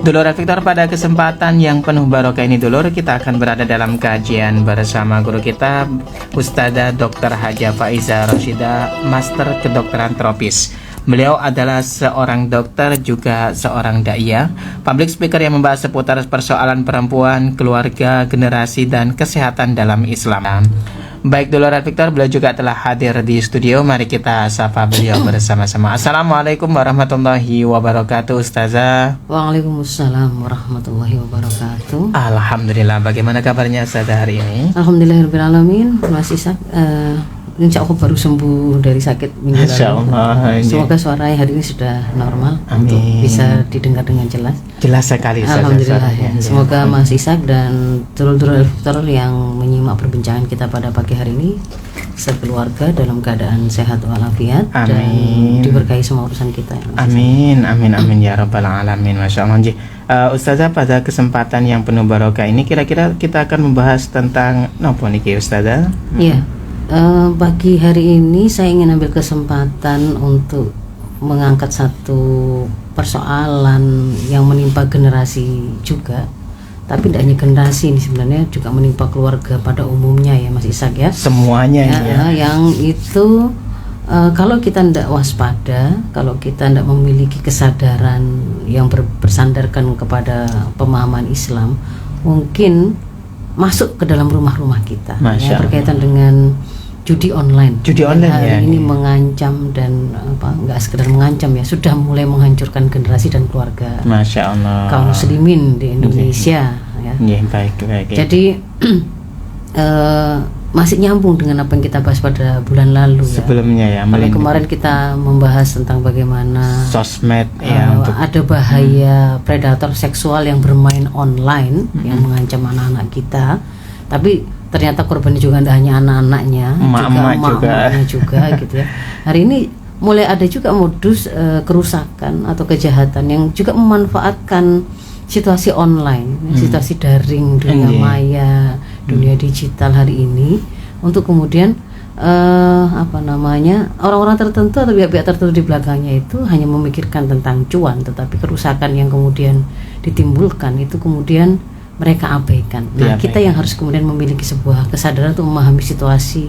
Dulur Victor, pada kesempatan yang penuh barokah ini dulur, kita akan berada dalam kajian bersama guru kita Ustazah Dr. Haja Faiza Roshidah, Master Kedokteran Tropis. Beliau adalah seorang dokter juga seorang da'iyah, public speaker yang membahas seputar persoalan perempuan, keluarga, generasi, dan kesehatan dalam Islam. Baik dulur Victor, beliau juga telah hadir di studio. Mari kita sapa beliau bersama-sama. Assalamualaikum warahmatullahi wabarakatuh, Ustazah. Waalaikumsalam warahmatullahi wabarakatuh. Alhamdulillah, bagaimana kabarnya Ustazah hari ini? Alhamdulillahirrahmanirrahim. Masih insya Allah baru sembuh dari sakit minggu lalu. Semoga suaranya hari ini sudah normal. Amin. Untuk bisa didengar dengan jelas. Jelas sekali. Alhamdulillah ya. Semoga Mas Ishak dan dulur-dulur Victor yang menyimak perbincangan kita pada pagi hari ini sekeluarga dalam keadaan sehat walafiat dan diberkahi semua urusan kita. Amin, amin, amin ya rabbal alamin. Masya Allah. Ustazah, pada kesempatan yang penuh barokah ini kira-kira kita akan membahas tentang nopo niki Ustazah? Iya. Pagi hari ini saya ingin ambil kesempatan untuk mengangkat satu persoalan yang menimpa generasi juga, tapi tidak hanya generasi ini, sebenarnya juga menimpa keluarga pada umumnya ya Mas Ishak ya. Semuanya ya. Yang itu kalau kita tidak waspada, kalau kita tidak memiliki kesadaran yang bersandarkan kepada pemahaman Islam, mungkin masuk ke dalam rumah-rumah kita ya, berkaitan dengan judi online. Judi online hari ya, ini mengancam dan nggak sekedar mengancam ya, sudah mulai menghancurkan generasi dan keluarga. Masya Allah. Kaum muslimin di Indonesia ya. Baik. Jadi masih nyambung dengan apa yang kita bahas pada bulan lalu sebelumnya ya. Kalau kemarin kita membahas tentang bagaimana sosmed ya, ada bahaya predator seksual yang bermain online yang mengancam anak-anak kita, tapi ternyata korbannya juga tidak hanya anak-anaknya, emak-emaknya juga gitu ya. Hari ini mulai ada juga modus kerusakan atau kejahatan yang juga memanfaatkan situasi online, situasi daring, dunia maya, dunia digital hari ini untuk kemudian orang-orang tertentu atau pihak-pihak tertentu di belakangnya itu hanya memikirkan tentang cuan, tetapi kerusakan yang kemudian ditimbulkan itu kemudian mereka abaikan. Nah, kita yang harus kemudian memiliki sebuah kesadaran untuk memahami situasi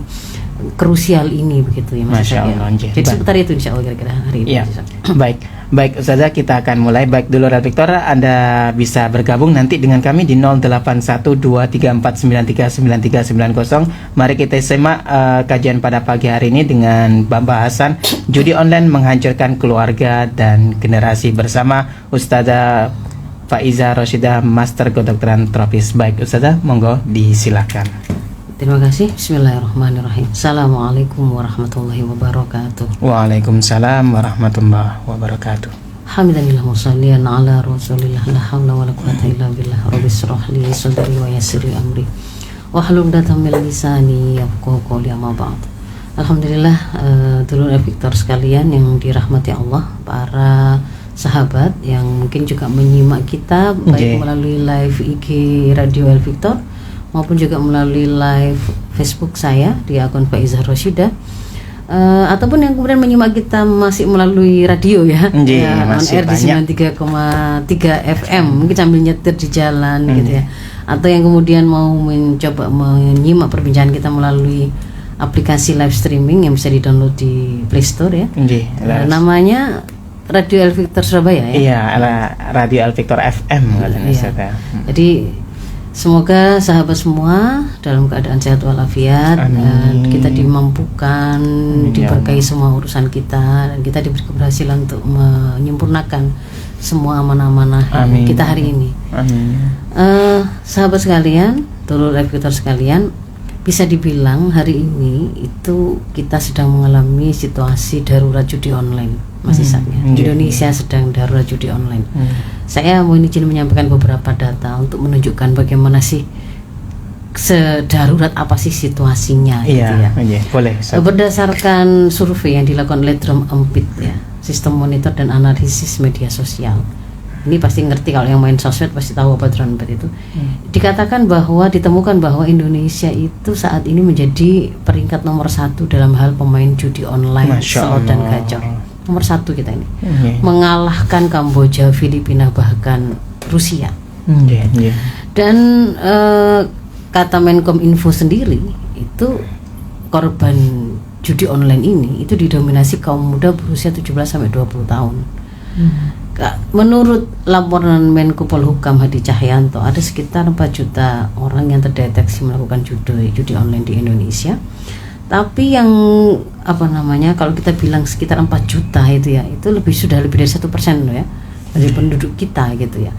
krusial ini begitu ya Mas. Masya Allah. Jadi seputar itu insya Allah kira-kira hari ini. Ya. Baik Ustazah, kita akan mulai. Baik dulur Victor, Anda bisa bergabung nanti dengan kami di 081234939390. Mari kita simak kajian pada pagi hari ini dengan pembahasan judi online menghancurkan keluarga dan generasi bersama Ustazah Faiza Roshidah, Master Kedokteran Tropis. Baik Ustazah, monggo disilakan. Terima kasih. Bismillahirrahmanirrahim. Assalamualaikum warahmatullahi wabarakatuh. Waalaikumsalam warahmatullahi wabarakatuh. Hamdanillah musallian ala rasulillah, la hawla wala quwwata illa billah. Rabbi shrah li sadri wa yassir li amri wahlul 'uqdatam min lisani yafqahu qawli, amma ba'd. Alhamdulillah, dulur Victor sekalian yang dirahmati Allah, para sahabat yang mungkin juga menyimak kita baik melalui live IG Radio El Victor maupun juga melalui live Facebook saya di akun Faiza Roshidah, ataupun yang kemudian menyimak kita masih melalui radio ya, on air di 93,3 FM mungkin sambil nyetir di jalan gitu ya, atau yang kemudian mau mencoba menyimak perbincangan kita melalui aplikasi live streaming yang bisa di-download di Play Store ya. Namanya Radio El Victor Surabaya ya. Iya, Radio El Victor FM katanya. Jadi semoga sahabat semua dalam keadaan sehat walafiat, dan kita dimampukan, diberkahi semua urusan kita, dan kita diberi keberhasilan untuk menyempurnakan semua amanah-amanah kita hari ini. Sahabat sekalian, dulur El Victor sekalian, bisa dibilang hari ini itu kita sedang mengalami situasi darurat judi online. Mas Ishak ya. Indonesia sedang darurat judi online. Saya mau izin menyampaikan beberapa data untuk menunjukkan bagaimana sih sedarurat apa sih situasinya gitu ya. Boleh. Berdasarkan survei yang dilakukan oleh Drum Empit ya, Sistem Monitor dan Analisis Media Sosial. Ini pasti ngerti, kalau yang main sosmed pasti tahu apa Drum Empit itu. Dikatakan bahwa ditemukan bahwa Indonesia itu saat ini menjadi peringkat nomor 1 dalam hal pemain judi online, slot dan gacor. Nomor 1 kita ini, mengalahkan Kamboja, Filipina, bahkan Rusia. Iya. Dan kata Menkominfo sendiri itu korban judi online ini itu didominasi kaum muda berusia 17 sampai 20 tahun. Menurut laporan Menko Polhukam Hadi Cahyanto, ada sekitar 4 juta orang yang terdeteksi melakukan judi online di Indonesia. Tapi yang kalau kita bilang sekitar 4 juta itu ya, itu sudah lebih dari 1% loh ya dari penduduk kita gitu ya.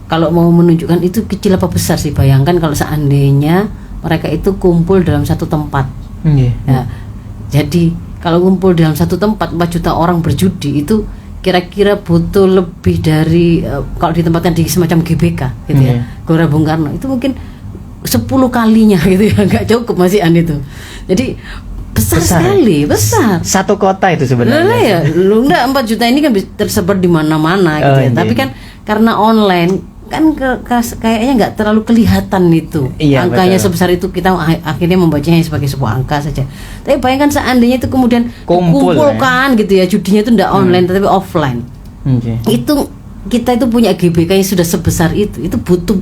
Kalau mau menunjukkan itu kecil apa besar sih, bayangkan kalau seandainya mereka itu kumpul dalam satu tempat. Ya, jadi kalau kumpul dalam satu tempat 4 juta orang berjudi itu kira-kira butuh lebih dari kalau ditempatkan di semacam GBK gitu ya, Gelora Bung Karno, itu mungkin 10 kalinya gitu ya, nggak cukup Mas Ian itu. Jadi besar sekali, besar. Satu kota itu sebenarnya. Ya, lu enggak 4 juta ini kan tersebar di mana-mana gitu ya. Tapi kan karena online kan kayaknya nggak terlalu kelihatan itu angkanya betul. Sebesar itu kita akhirnya membacanya sebagai sebuah angka saja. Tapi bayangkan seandainya itu kemudian kumpulkan gitu ya, judinya itu nggak online tapi offline. Itu kita itu punya GBK yang sudah sebesar itu butuh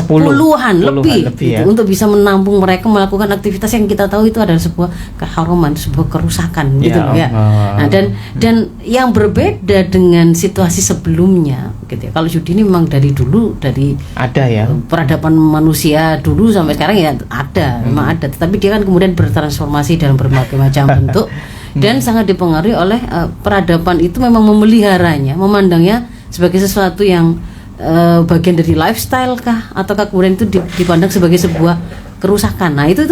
puluhan lebih gitu, ya, untuk bisa menampung mereka melakukan aktivitas yang kita tahu itu adalah sebuah keharaman, sebuah kerusakan gitu ya. Nah, dan yang berbeda dengan situasi sebelumnya gitu ya. Kalau judi ini memang dari dulu, dari ada ya, peradaban manusia dulu sampai sekarang ya ada, memang ada. Tetapi dia kan kemudian bertransformasi dalam berbagai macam bentuk dan sangat dipengaruhi oleh peradaban itu memang memeliharanya, memandangnya sebagai sesuatu yang bagian dari lifestyle kah, ataukah kemudian itu dipandang sebagai sebuah kerusakan. Nah itu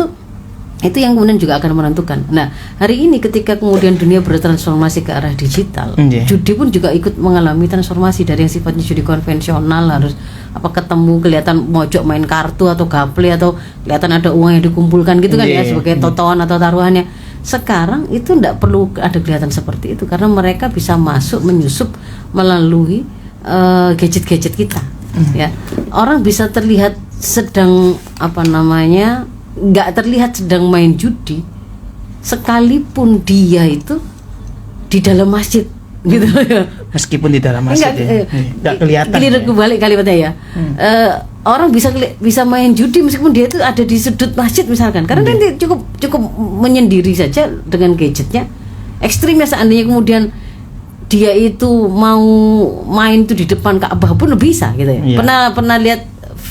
yang kemudian juga akan menentukan. Nah hari ini ketika kemudian dunia bertransformasi ke arah digital, judi pun juga ikut mengalami transformasi dari yang sifatnya judi konvensional, harus ketemu kelihatan mojok main kartu atau gaple atau kelihatan ada uang yang dikumpulkan gitu kan ya sebagai totoan atau taruhannya. Sekarang itu tidak perlu ada kelihatan seperti itu karena mereka bisa masuk menyusup melalui gadget-gadget kita. Ya, orang bisa terlihat sedang nggak terlihat sedang main judi, sekalipun dia itu di dalam masjid gitu ya. Meskipun di dalam masjid nggak kelihatan. Ini kebalik kalimatnya ya. Orang bisa main judi meskipun dia itu ada di sudut masjid misalkan, karena dia cukup menyendiri saja dengan gadgetnya. Ekstrimnya seandainya kemudian dia itu mau main tuh di depan Ka'bah pun bisa gitu ya. Pernah lihat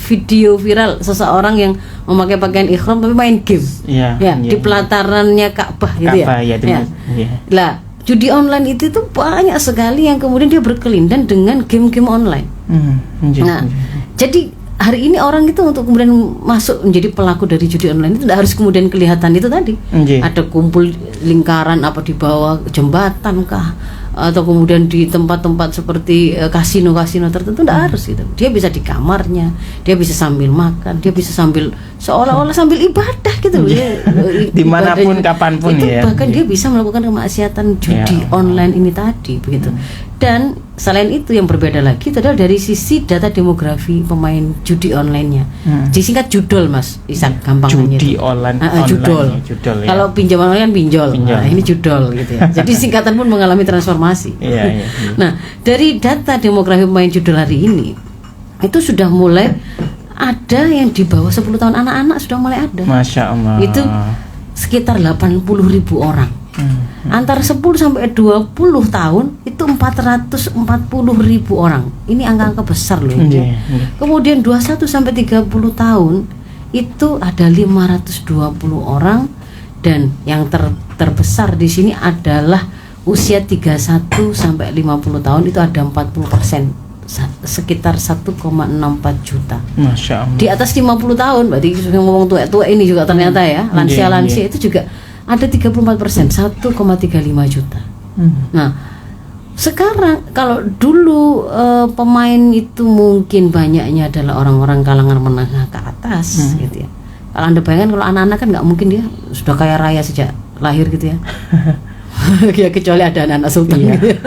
video viral seseorang yang memakai pakaian ihram tapi main game. Di pelatarannya Ka'bah gitu ya. Lah, judi online itu tuh banyak sekali yang kemudian dia berkelindan dengan game-game online. Jadi hari ini orang itu untuk kemudian masuk menjadi pelaku dari judi online itu tidak harus kemudian kelihatan itu tadi. Ada kumpul lingkaran di bawah jembatan kah, atau kemudian di tempat-tempat seperti kasino-kasino tertentu, tidak harus gitu. Dia bisa di kamarnya, dia bisa sambil makan, dia bisa sambil seolah-olah sambil ibadah gitu loh. Dimanapun kapanpun itu ya. Bahkan dia bisa melakukan kemaksiatan judi online ini tadi begitu. Dan selain itu yang berbeda lagi itu adalah dari sisi data demografi pemain judi online-nya. Disingkat judol Mas Isak, gampangnya judi online. Judol ya. Kalau pinjaman online kan pinjol. Nah, ini judol gitu ya. Jadi singkatan pun mengalami transformasi. Nah, dari data demografi pemain judol hari ini itu sudah mulai ada yang di bawah 10 tahun, anak-anak sudah mulai ada. Masya Allah. Itu sekitar 80.000 orang. Antara 10 sampai 20 tahun itu 440.000 orang. Ini angka-angka besar loh. Kemudian 21 sampai 30 tahun itu ada 520 orang, dan yang terbesar di sini adalah usia 31 sampai 50 tahun itu ada 40%, sekitar 1,64 juta. Masya Allah. Di atas 50 tahun berarti ngomong tua ini juga ternyata ya, lansia-lansia itu juga ada 34%, 1,35 juta. Nah, sekarang kalau dulu pemain itu mungkin banyaknya adalah orang-orang kalangan menengah ke atas gitu ya. Kalau Anda bayangkan kalau anak-anak kan nggak mungkin dia sudah kaya raya sejak lahir gitu ya. Ya kecuali ada anak-anak sultan gitu ya.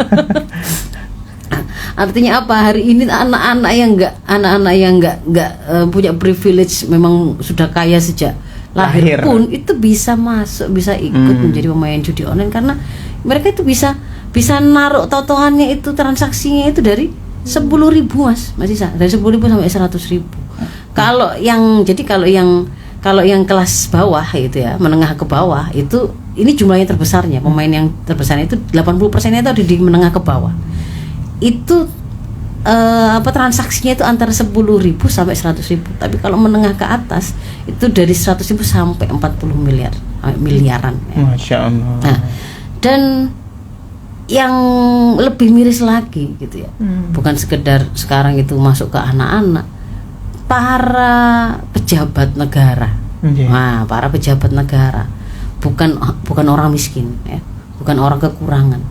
Artinya apa? Hari ini anak-anak yang nggak punya privilege memang sudah kaya sejak lahir pun itu bisa masuk, bisa ikut menjadi pemain judi online karena mereka itu bisa naruh totoannya itu, transaksinya itu dari 10.000 Mas Isa, dari 10.000 sampai 100.000. Kalau yang kelas bawah itu ya, menengah ke bawah itu, ini jumlahnya terbesarnya, pemain yang terbesarnya itu 80%-nya itu ada di menengah ke bawah. Itu transaksinya itu antara 10.000 sampai 100.000. Tapi kalau menengah ke atas itu dari 100.000 sampai 40 miliaran ya. Masya Allah. Nah, dan yang lebih miris lagi gitu ya, bukan sekedar sekarang itu masuk ke anak-anak, para pejabat negara. Nah, para pejabat negara bukan orang miskin ya, bukan orang kekurangan,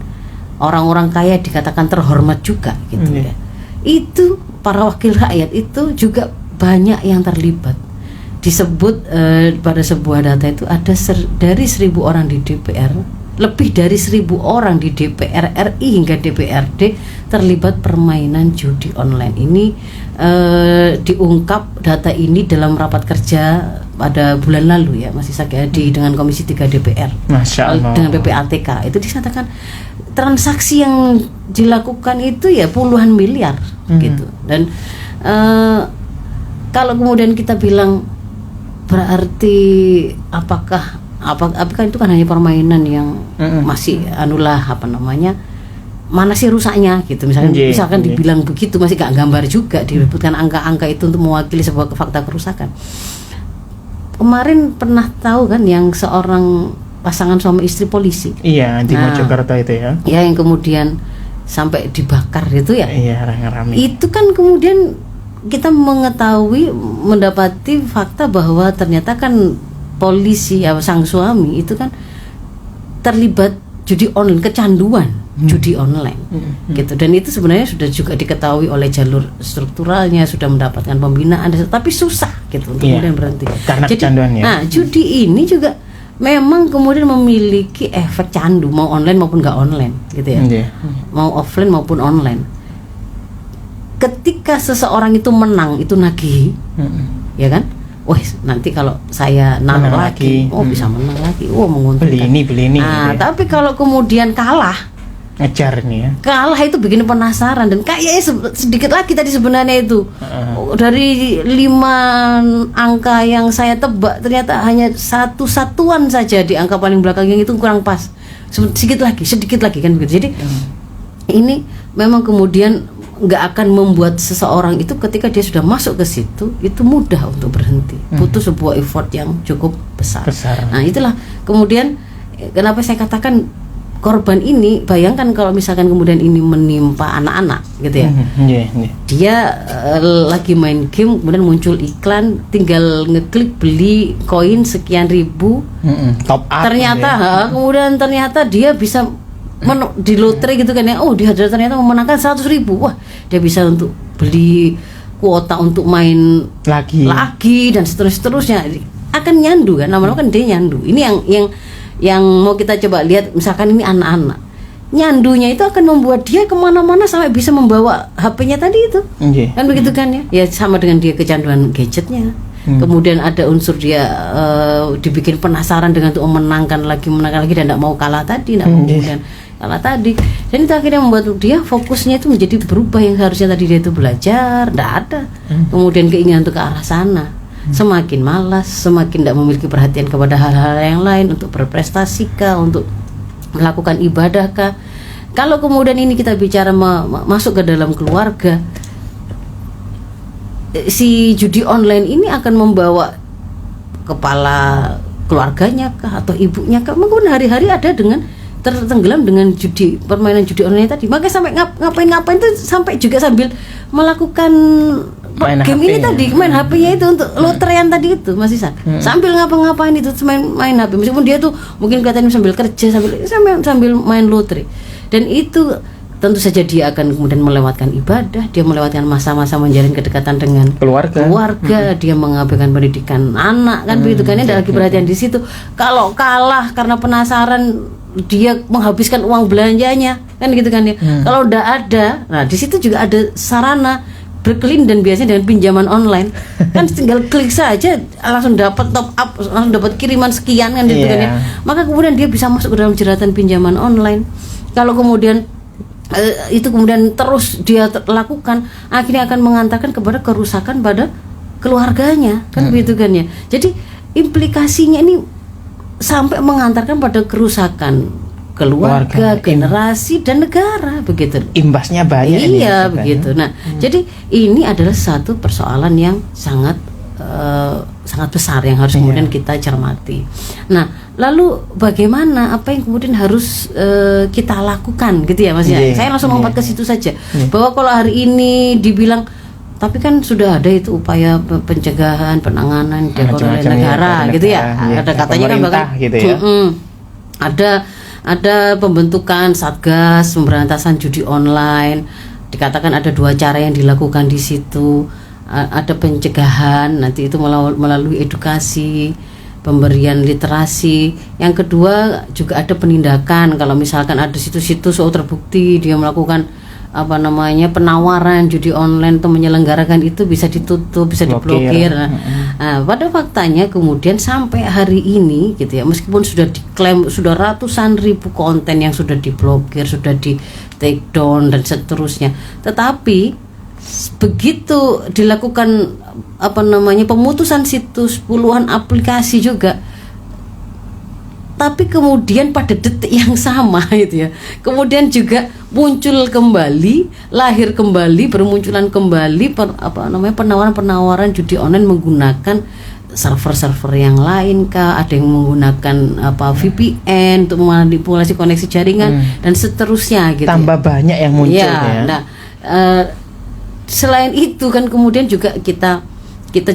orang-orang kaya dikatakan terhormat juga gitu ya. Itu para wakil rakyat itu juga banyak yang terlibat. Disebut pada sebuah data itu ada dari 1.000 orang di DPR, lebih dari 1.000 orang di DPR RI hingga DPRD terlibat permainan judi online. Ini diungkap data ini dalam rapat kerja pada bulan lalu ya, masih dengan Komisi 3 DPR. Masya Allah. Dengan PPATK itu disatakan transaksi yang dilakukan itu ya puluhan miliar gitu. Dan kalau kemudian kita bilang berarti apakah itu kan hanya permainan yang masih mana sih rusaknya gitu, misalkan dibilang begitu, masih gak gambar juga, disebutkan angka-angka itu untuk mewakili sebuah fakta kerusakan. Kemarin pernah tahu kan yang seorang pasangan suami istri polisi, iya, di Mojokerto itu ya, yang kemudian sampai dibakar itu ya, iya, rame-rame. Itu kan kemudian kita mendapati fakta bahwa ternyata kan polisi ya, sang suami itu kan terlibat judi online, kecanduan judi online gitu. Dan itu sebenarnya sudah juga diketahui oleh jalur strukturalnya, sudah mendapatkan pembinaan, tapi susah gitu untuk kemudian berhenti karena kecanduan ya. Nah, judi ini juga memang kemudian memiliki efek candu, mau online maupun nggak online gitu ya, mau offline maupun online. Ketika seseorang itu menang, itu nagih, ya kan? Wah, nanti kalau saya naruh lagi, bisa menang lagi, menguntungkan. Beli ini. Nah, tapi kalau kemudian kalah, ngejar nih ya. Kalah itu bikin penasaran, dan kayaknya sedikit lagi tadi sebenarnya itu dari 5 angka yang saya tebak ternyata hanya satu satuan saja di angka paling belakang yang itu kurang pas. Sedikit lagi kan begitu. Jadi ini memang kemudian nggak akan membuat seseorang itu ketika dia sudah masuk ke situ itu mudah untuk berhenti. Butuh sebuah effort yang cukup besar. Nah, itulah kemudian kenapa saya katakan korban ini, bayangkan kalau misalkan kemudian ini menimpa anak-anak gitu ya. Dia lagi main game, kemudian muncul iklan, tinggal ngeklik beli koin sekian ribu, top up. Ternyata kemudian ternyata dia bisa di lotre gitu kan ya. Dia ternyata memenangkan 100.000. Wah, dia bisa untuk beli kuota untuk main lagi dan seterusnya. Akan nyandu kan, namanya kan dia nyandu. Ini yang mau kita coba lihat, misalkan ini anak-anak, nyandunya itu akan membuat dia kemana-mana sampai bisa membawa HP-nya tadi itu, kan begitu kan ya? Ya sama dengan dia kecanduan gadgetnya. Kemudian ada unsur dia dibikin penasaran dengan untuk menangkan lagi dan tidak mau kalah tadi, kemudian kalah tadi, dan itu akhirnya membuat dia fokusnya itu menjadi berubah. Yang harusnya tadi dia itu belajar, tidak ada. Kemudian keinginan untuk ke arah sana. Semakin malas, semakin tidak memiliki perhatian kepada hal-hal yang lain, untuk berprestasi kah, untuk melakukan ibadah kah. Kalau kemudian ini kita bicara masuk ke dalam keluarga, si judi online ini akan membawa kepala keluarganya kah atau ibunya kah, mungkin hari-hari ada dengan tertenggelam dengan permainan judi online tadi. Makanya sampai ngapain tuh sampai juga sambil melakukan game ini tadi, main HP-nya itu untuk loterean tadi itu, Mas Isan. Sambil ngapa-ngapain itu main HP, meskipun dia tuh mungkin kelihatannya sambil kerja, sambil main lotre. Dan itu tentu saja dia akan kemudian melewatkan ibadah, dia melewatkan masa-masa menjalin kedekatan dengan keluarga, dia mengabaikan pendidikan anak, kan begitu kan, ada lagi perhatian di situ. Kalau kalah karena penasaran, dia menghabiskan uang belanjanya, kan gitu kan ya. Kalau udah ada, nah di situ juga ada sarana berkelin, dan biasanya dengan pinjaman online kan tinggal klik saja langsung dapat top up, langsung dapat kiriman sekian kan gitu kan ya. Maka kemudian dia bisa masuk ke dalam jeratan pinjaman online. Kalau kemudian itu kemudian terus dia lakukan, akhirnya akan mengantarkan kepada kerusakan pada keluarganya, kan begitu kan ya. Jadi implikasinya ini sampai mengantarkan pada kerusakan keluarga, generasi dan negara, begitu. Imbasnya banyak. Iya, begitu. Nah, jadi ini adalah satu persoalan yang sangat besar yang harus kemudian kita cermati. Nah, lalu bagaimana, apa yang kemudian harus kita lakukan, gitu ya, Mas ya? Saya langsung lompat ke situ saja. Bahwa kalau hari ini dibilang, tapi kan sudah ada itu upaya pencegahan, penanganan oleh negara, gitu ya. Ada katanya kan bahkan gitu ya. Ada pembentukan Satgas Pemberantasan Judi Online. Dikatakan ada 2 cara yang dilakukan di situ. Ada pencegahan, nanti itu melalui edukasi, pemberian literasi. Yang kedua juga ada penindakan. Kalau misalkan ada situs-situs terbukti dia melakukan penawaran judi online atau menyelenggarakan itu, bisa ditutup, bisa diblokir. Nah, pada faktanya kemudian sampai hari ini gitu ya, meskipun sudah diklaim sudah ratusan ribu konten yang sudah diblokir, sudah di take down dan seterusnya, tetapi begitu dilakukan pemutusan situs, puluhan aplikasi juga, tapi kemudian pada detik yang sama itu ya, kemudian juga muncul kembali, lahir kembali, bermunculan kembali penawaran-penawaran judi online menggunakan server-server yang lain kah, ada yang menggunakan VPN untuk memanipulasi koneksi jaringan dan seterusnya gitu. Tambah banyak yang muncul ya. Nah, selain itu kan kemudian juga kita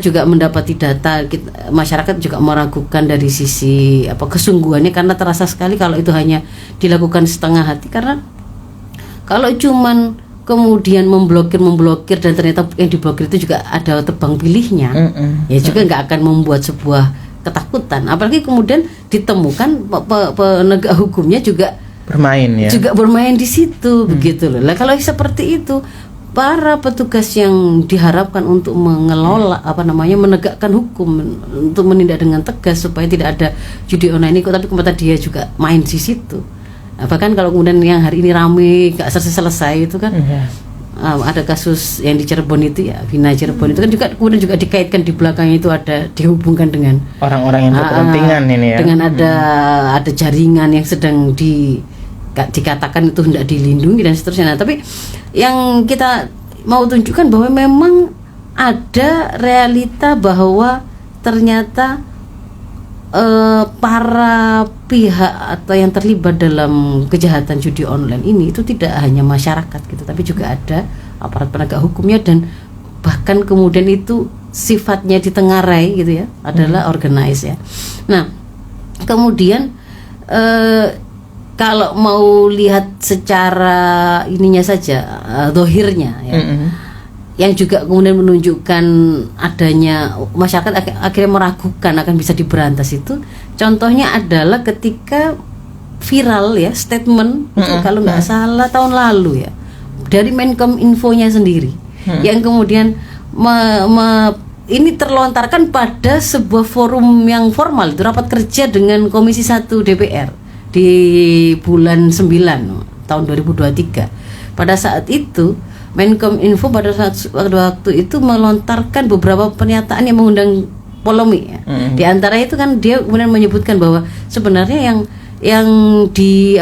juga mendapati data, masyarakat juga meragukan dari sisi kesungguhannya, karena terasa sekali kalau itu hanya dilakukan setengah hati. Karena kalau cuman kemudian memblokir dan ternyata yang diblokir itu juga ada tebang pilihnya, ya juga nggak akan membuat sebuah ketakutan. Apalagi kemudian ditemukan penegak hukumnya juga bermain di situ, begitu loh. Lah kalau seperti itu, para petugas yang diharapkan untuk mengelola menegakkan hukum, untuk menindak dengan tegas supaya tidak ada judi online ini, tapi kemudian dia juga main di situ. Bahkan kalau kemudian yang hari ini rame gak selesai itu kan, ada kasus yang di Cirebon itu ya, Vina Cirebon itu kan juga kemudian juga dikaitkan di belakangnya itu ada dihubungkan dengan orang-orang yang berkepentingan ini ya, dengan ada jaringan yang sedang dikatakan itu hendak dilindungi dan seterusnya. Nah, tapi yang kita mau tunjukkan bahwa memang ada realita bahwa ternyata para pihak atau yang terlibat dalam kejahatan judi online ini itu tidak hanya masyarakat gitu, tapi juga ada aparat penegak hukumnya, dan bahkan kemudian itu sifatnya ditengarai gitu ya, adalah organize ya. Nah, kemudian kalau mau lihat secara ininya saja, dohirnya ya, yang juga kemudian menunjukkan adanya masyarakat akhirnya meragukan akan bisa diberantas itu, contohnya adalah ketika viral ya statement itu kalau nggak salah tahun lalu ya, dari Menkominfo-nya sendiri, yang kemudian ini terlontarkan pada sebuah forum yang formal, itu rapat kerja dengan Komisi 1 DPR di bulan 9 tahun 2023. Pada saat itu Menkominfo pada waktu itu melontarkan beberapa pernyataan yang mengundang polemik ya. Di antara itu kan dia kemudian menyebutkan bahwa sebenarnya yang di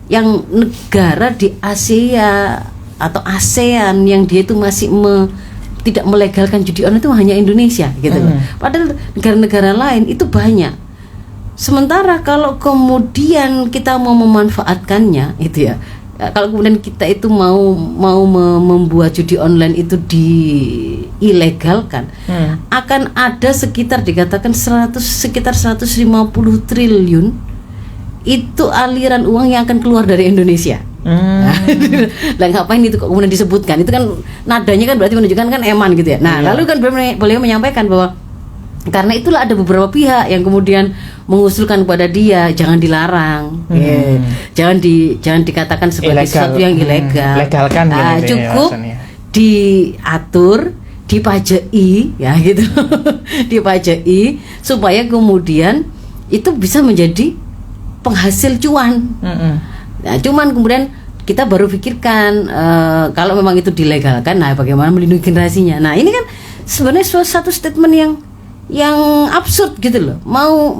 yang negara di Asia atau ASEAN yang dia itu masih tidak melegalkan judi online itu hanya Indonesia gitu. Padahal negara-negara lain itu banyak. Sementara kalau kemudian kita mau memanfaatkannya itu ya, kalau kemudian kita itu mau membuat judi online itu diilegalkan, akan ada sekitar dikatakan sekitar 150 triliun itu aliran uang yang akan keluar dari Indonesia. Lah ngapain itu kok kemudian disebutkan? Itu kan nadanya kan berarti menunjukkan kan eman gitu ya. Nah, lalu kan beliau menyampaikan bahwa karena itulah ada beberapa pihak yang kemudian mengusulkan kepada dia jangan dilarang, jangan dikatakan sebagai sesuatu yang ilegal, legalkan, cukup diatur, dipajai ya gitu, dipajai supaya kemudian itu bisa menjadi penghasil cuan. Nah, cuman kemudian kita baru pikirkan kalau memang itu dilegalkan, nah bagaimana melindungi generasinya. Nah ini kan sebenarnya satu statement yang absurd gitu loh. Mau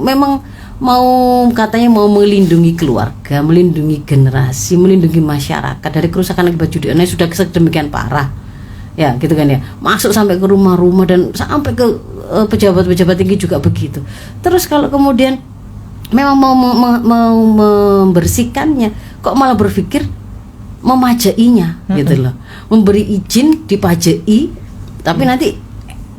katanya mau melindungi keluarga, melindungi generasi, melindungi masyarakat dari kerusakan akibat judi online sudah sedemikian parah. Ya gitu kan ya, masuk sampai ke rumah-rumah dan sampai ke pejabat-pejabat tinggi juga begitu. Terus kalau kemudian memang mau membersihkannya, kok malah berpikir memajainya gitu loh, memberi izin dipajai, tapi nanti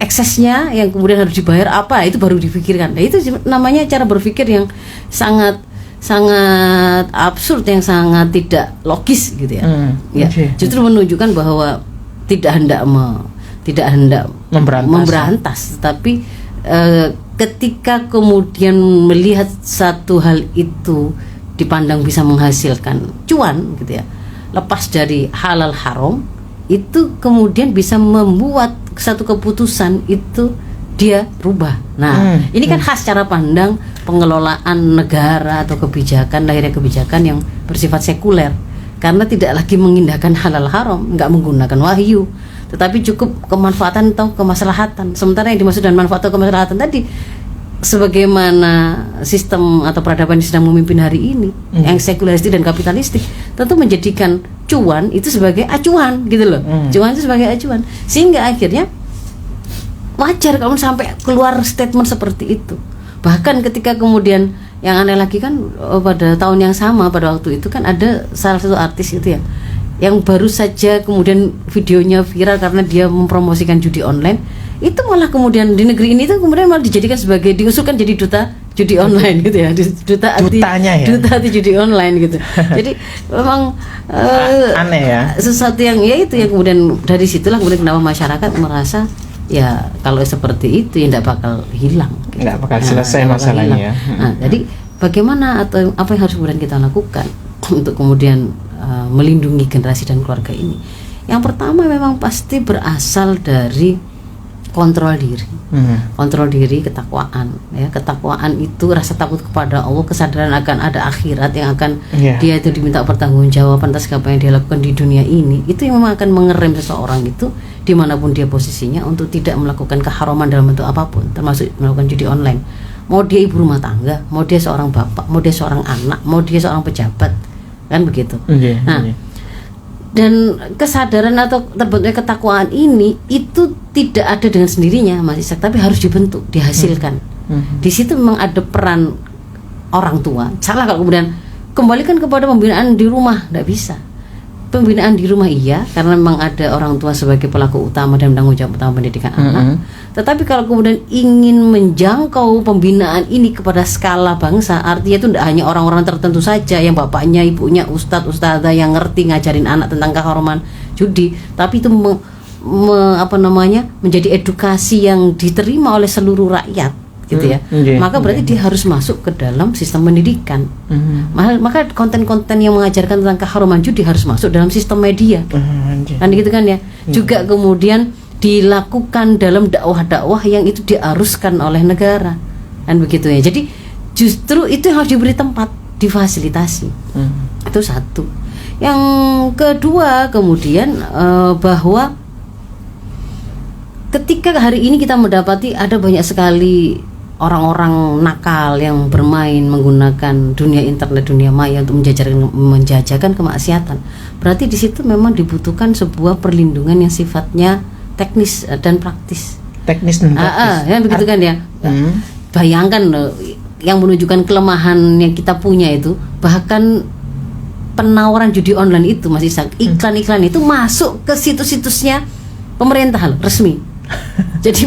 eksesnya yang kemudian harus dibayar apa, itu baru dipikirkan. Nah, itu namanya cara berpikir yang sangat absurd, yang sangat tidak logis gitu ya. Justru menunjukkan bahwa tidak hendak memberantas, tapi ketika kemudian melihat satu hal itu dipandang bisa menghasilkan cuan gitu ya, lepas dari halal haram, itu kemudian bisa membuat satu keputusan itu dia rubah. Nah, ini kan khas cara pandang pengelolaan negara atau kebijakan, lahirnya kebijakan yang bersifat sekuler, karena tidak lagi mengindahkan halal haram, nggak menggunakan wahyu, tetapi cukup kemanfaatan atau kemaslahatan. Sementara yang dimaksud dengan manfaat atau kemaslahatan tadi, sebagaimana sistem atau peradaban yang sedang memimpin hari ini, yang sekuleristik dan kapitalistik, tentu menjadikan cuan itu sebagai acuan gitu loh. Cuan itu sebagai acuan, sehingga akhirnya wajar kalau sampai keluar statement seperti itu. Bahkan ketika kemudian yang aneh lagi kan, pada tahun yang sama pada waktu itu kan ada salah satu artis itu ya, yang baru saja kemudian videonya viral karena dia mempromosikan judi online. Itu malah kemudian di negeri ini tuh kemudian malah dijadikan sebagai, diusulkan jadi duta judi online gitu ya, duta anti judi online gitu. Jadi memang aneh ya, sesuatu yang ya itu yang kemudian dari situlah kemudian kenapa masyarakat merasa ya kalau seperti itu ya tidak bakal hilang, gitu. Nggak bakal selesai masalahnya. Nah, jadi bagaimana atau apa yang harus kemudian kita lakukan untuk kemudian melindungi generasi dan keluarga ini? Yang pertama memang pasti berasal dari kontrol diri, kontrol diri, ketakwaan. Ya, ketakwaan itu rasa takut kepada Allah, kesadaran akan ada akhirat yang akan dia itu diminta pertanggungjawaban atas apa yang dia lakukan di dunia ini. Itu yang memang akan mengerem seseorang itu dimanapun dia posisinya untuk tidak melakukan keharaman dalam bentuk apapun, termasuk melakukan judi online. Mau dia ibu rumah tangga, mau dia seorang bapak, mau dia seorang anak, mau dia seorang pejabat, kan begitu. Dan kesadaran atau terbentuknya ketakwaan ini itu tidak ada dengan sendirinya, Mas Ishak, tapi harus dibentuk, dihasilkan. Di situ memang ada peran orang tua. Salah kalau kemudian kembalikan kepada pembinaan di rumah, tidak bisa. Pembinaan di rumah iya, karena memang ada orang tua sebagai pelaku utama dan tanggung jawab utama pendidikan anak. Tetapi kalau kemudian ingin menjangkau pembinaan ini kepada skala bangsa, artinya itu tidak hanya orang-orang tertentu saja yang bapaknya, ibunya, ustadzah yang ngerti ngajarin anak tentang keharaman judi, tapi itu menjadi edukasi yang diterima oleh seluruh rakyat, gitu ya. Maka berarti dia harus masuk ke dalam sistem pendidikan. Maka konten-konten yang mengajarkan tentang keharaman judi harus masuk dalam sistem media. Kan gitu kan ya. Juga kemudian dilakukan dalam dakwah-dakwah yang itu diaruskan oleh negara, kan begitu ya. Jadi justru itu yang harus diberi tempat, difasilitasi. Itu satu. Yang kedua kemudian bahwa ketika hari ini kita mendapati ada banyak sekali orang-orang nakal yang bermain menggunakan dunia internet, dunia maya untuk menjajakan kemaksiatan, berarti di situ memang dibutuhkan sebuah perlindungan yang sifatnya teknis dan praktis. Ya begitu kan ya. Bayangkan loh, yang menunjukkan kelemahan yang kita punya itu, bahkan penawaran judi online itu, Mas Ishak, iklan-iklan itu masuk ke situs-situsnya pemerintah loh, resmi. Jadi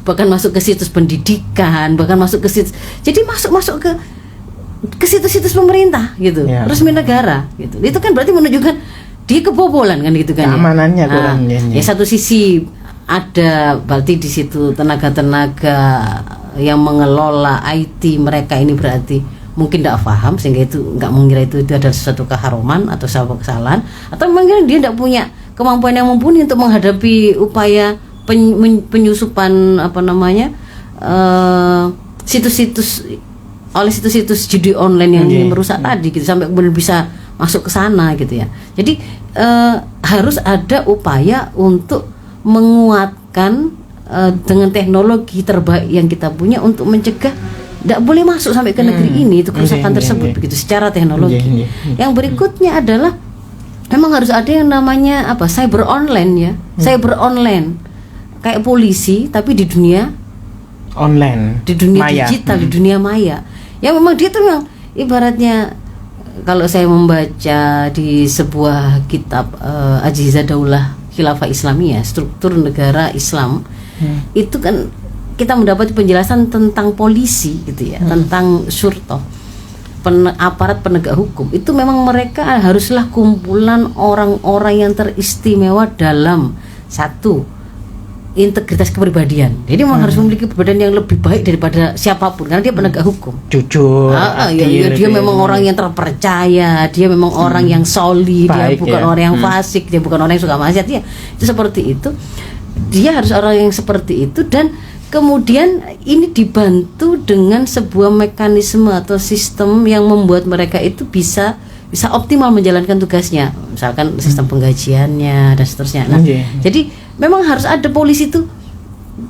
bahkan masuk ke situs pendidikan, bahkan masuk ke situs, jadi masuk ke situs-situs pemerintah gitu, resmi negara gitu. Itu kan berarti menunjukkan dia kebobolan kan gitu kan. Keamanannya kurang. Ya satu sisi ada berarti di situ tenaga-tenaga yang mengelola IT mereka ini berarti mungkin tidak paham sehingga itu nggak mengira itu adalah sesuatu keharaman atau sebuah kesalahan, atau mungkin dia tidak punya kemampuan yang mumpuni untuk menghadapi upaya penyusupan situs-situs oleh situs-situs judi online yang merusak tadi gitu, sampai kemudian bisa masuk ke sana gitu ya. Jadi harus ada upaya untuk menguatkan dengan teknologi terbaik yang kita punya untuk mencegah tidak boleh masuk sampai ke negeri ini itu kerusakan tersebut begitu secara teknologi. Yang berikutnya adalah memang harus ada yang namanya cyber online ya. Cyber online kayak polisi tapi di dunia online, di dunia maya. digital, di dunia maya. Yang memang dia tuh memang ibaratnya kalau saya membaca di sebuah kitab Ajizah Daulah Khilafah Islamiyah, struktur negara Islam, itu kan kita mendapat penjelasan tentang polisi gitu ya, tentang syurtoh, aparat penegak hukum. Itu memang mereka haruslah kumpulan orang-orang yang teristimewa dalam satu integritas kepribadian. Jadi memang harus memiliki kepribadian yang lebih baik daripada siapapun karena dia penegak hukum. Jujur. Dia memang orang yang terpercaya, dia memang orang yang solid, dia bukan orang yang fasik, dia bukan orang yang suka maksiat ya. Itu seperti itu. Dia harus orang yang seperti itu dan kemudian ini dibantu dengan sebuah mekanisme atau sistem yang membuat mereka itu bisa optimal menjalankan tugasnya, misalkan sistem penggajiannya dan seterusnya. Nah, jadi memang harus ada polisi itu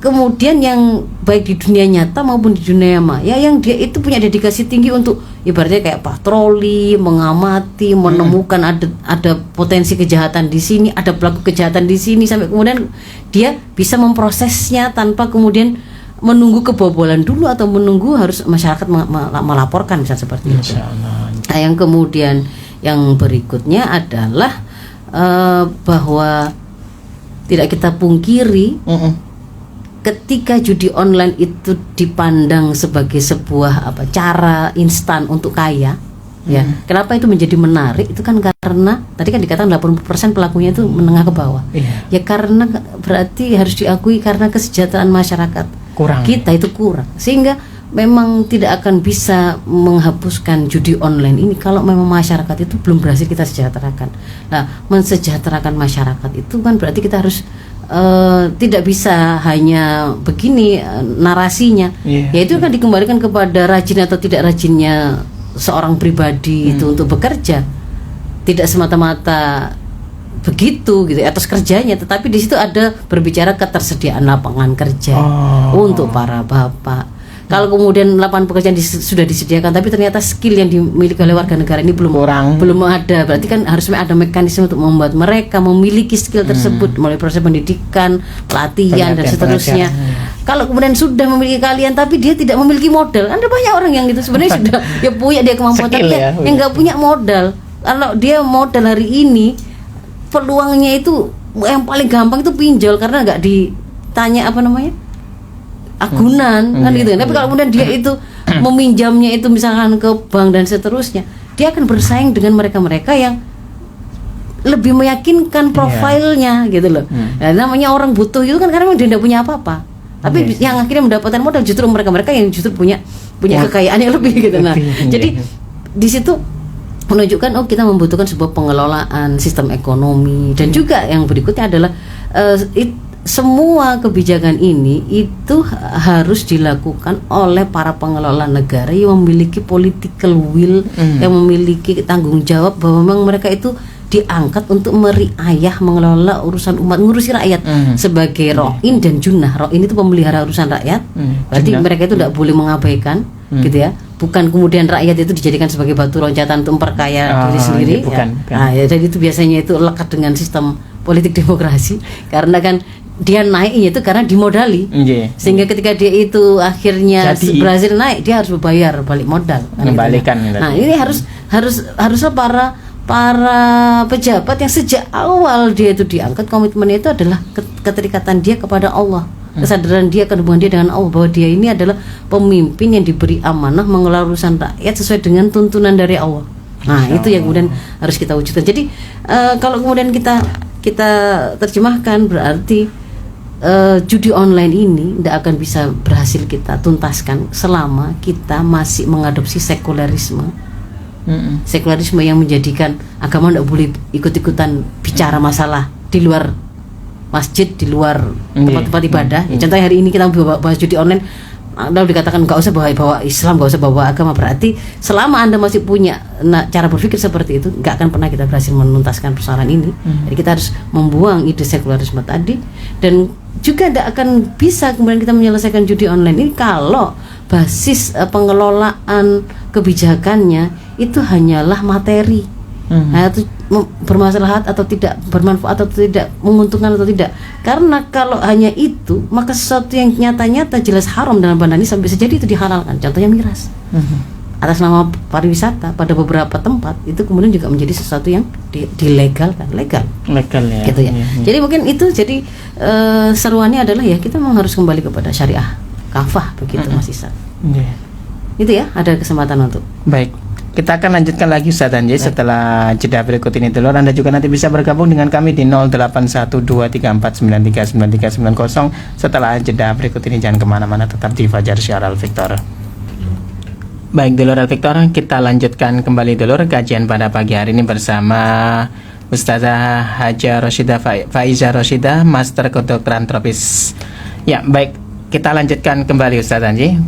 kemudian yang baik di dunia nyata maupun di dunia maya yang dia itu punya dedikasi tinggi untuk ibaratnya kayak patroli, mengamati, menemukan ada potensi kejahatan di sini, ada pelaku kejahatan di sini sampai kemudian dia bisa memprosesnya tanpa kemudian menunggu kebobolan dulu atau menunggu harus masyarakat melaporkan bisa seperti itu. Nah, yang kemudian yang berikutnya adalah bahwa tidak kita pungkiri ketika judi online itu dipandang sebagai sebuah cara instan untuk kaya ya. Kenapa itu menjadi menarik? Itu kan karena tadi kan dikatakan 80% pelakunya itu menengah ke bawah. Ya karena berarti harus diakui karena kesejahteraan masyarakat kita itu kurang, sehingga memang tidak akan bisa menghapuskan judi online ini kalau memang masyarakat itu belum berhasil kita sejahterakan. Nah, mensejahterakan masyarakat itu kan berarti kita harus tidak bisa hanya begini narasinya. Yaitu kan dikembalikan kepada rajin atau tidak rajinnya seorang pribadi itu untuk bekerja. Tidak semata-mata begitu gitu atas kerjanya, tetapi di situ ada berbicara ketersediaan lapangan kerja untuk para bapak. Kalau kemudian lapangan pekerjaan sudah disediakan tapi ternyata skill yang dimiliki oleh warga negara ini belum ada, berarti kan harusnya ada mekanisme untuk membuat mereka memiliki skill tersebut melalui proses pendidikan, pelatihan dan seterusnya. Kalau kemudian sudah memiliki kalian tapi dia tidak memiliki modal, ada banyak orang yang gitu sebenarnya sudah ya punya dia kemampuan tapi yang nggak punya modal. Kalau dia modal hari ini peluangnya itu yang paling gampang itu pinjol karena nggak ditanya agunan kan gitu. Tapi kalau kemudian dia itu meminjamnya itu misalkan ke bank dan seterusnya, dia akan bersaing dengan mereka-mereka yang lebih meyakinkan profilnya gitu loh. Nah, namanya orang butuh itu kan karena dia tidak punya apa-apa. Tapi yang akhirnya mendapatkan modal justru mereka-mereka yang justru punya kekayaan yang lebih gitu. Nah, jadi di situ menunjukkan kita membutuhkan sebuah pengelolaan sistem ekonomi dan juga yang berikutnya adalah semua kebijakan ini itu harus dilakukan oleh para pengelola negara yang memiliki political will, yang memiliki tanggung jawab bahwa memang mereka itu diangkat untuk meriayah mengelola urusan umat, ngurusi rakyat sebagai ro'in dan junah. Ro'in itu pemelihara urusan rakyat, berarti mereka itu tidak boleh mengabaikan gitu ya. Bukan kemudian rakyat itu dijadikan sebagai batu loncatan untuk memperkaya diri sendiri. Bukan. Nah, jadi itu biasanya itu lekat dengan sistem politik demokrasi karena kan dia naiknya itu karena dimodali. Sehingga ketika dia itu akhirnya berhasil naik, dia harus membayar balik modal. Mengembalikan. Nah, ini harusnya para pejabat yang sejak awal dia itu diangkat, komitmennya itu adalah keterikatan dia kepada Allah, kesadaran dia, hubungan dia dengan Allah bahwa dia ini adalah pemimpin yang diberi amanah mengelola urusan rakyat sesuai dengan tuntunan dari Allah. Nah, itu yang kemudian harus kita wujudkan. Jadi kalau kemudian kita terjemahkan berarti judi online ini tidak akan bisa berhasil kita tuntaskan selama kita masih mengadopsi sekularisme. Sekularisme yang menjadikan agama tidak boleh ikut-ikutan bicara masalah di luar masjid, di luar tempat-tempat ibadah. Contohnya hari ini kita bahas judi online, Lalu dikatakan nggak usah bawa Islam, nggak usah bawa agama, berarti selama Anda masih punya cara berpikir seperti itu, nggak akan pernah kita berhasil menuntaskan persoalan ini. Jadi kita harus membuang ide sekularisme tadi, dan juga tidak akan bisa kemudian kita menyelesaikan judi online ini kalau basis pengelolaan kebijakannya itu hanyalah materi. Nah, itu bermaslahat atau tidak, bermanfaat atau tidak, menguntungkan atau tidak. Karena kalau hanya itu, maka sesuatu yang nyata-nyata jelas haram dalam pandangan Islam bisa jadi itu dihalalkan. Contohnya miras. Atas nama pariwisata pada beberapa tempat itu kemudian juga menjadi sesuatu yang dilegalkan, legal ya. Gitu ya. Jadi mungkin itu jadi seruannya adalah ya kita memang harus kembali kepada syariah kafah begitu Mas Isa. Itu ya, ada kesempatan untuk. Baik. Kita akan lanjutkan lagi Ustaz Anjay setelah jeda berikut ini dulu. Anda juga nanti bisa bergabung dengan kami di 081234939390. Setelah jeda berikut ini jangan kemana-mana, tetap di Fajar Syiar Al Victor. Baik dulur Al Victor, kita lanjutkan kembali dulur kajian pada pagi hari ini bersama Ustazah Haja Roshidah Faiza Roshidah, Master Kedokteran Tropis. Ya baik, kita lanjutkan kembali Ustaz Anji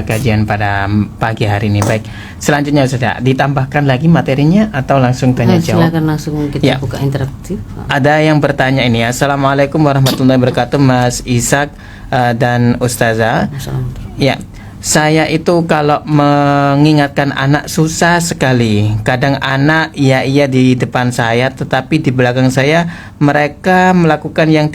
kajian pada pagi hari ini. Baik, selanjutnya Ustaz, ditambahkan lagi materinya atau langsung tanya jawab? Silakan langsung kita buka interaktif. Ada yang bertanya ini, Assalamualaikum warahmatullahi wabarakatuh Mas Ishak dan Ustazah. Ya, saya itu kalau mengingatkan anak susah sekali. Kadang anak iya di depan saya, tetapi di belakang saya mereka melakukan yang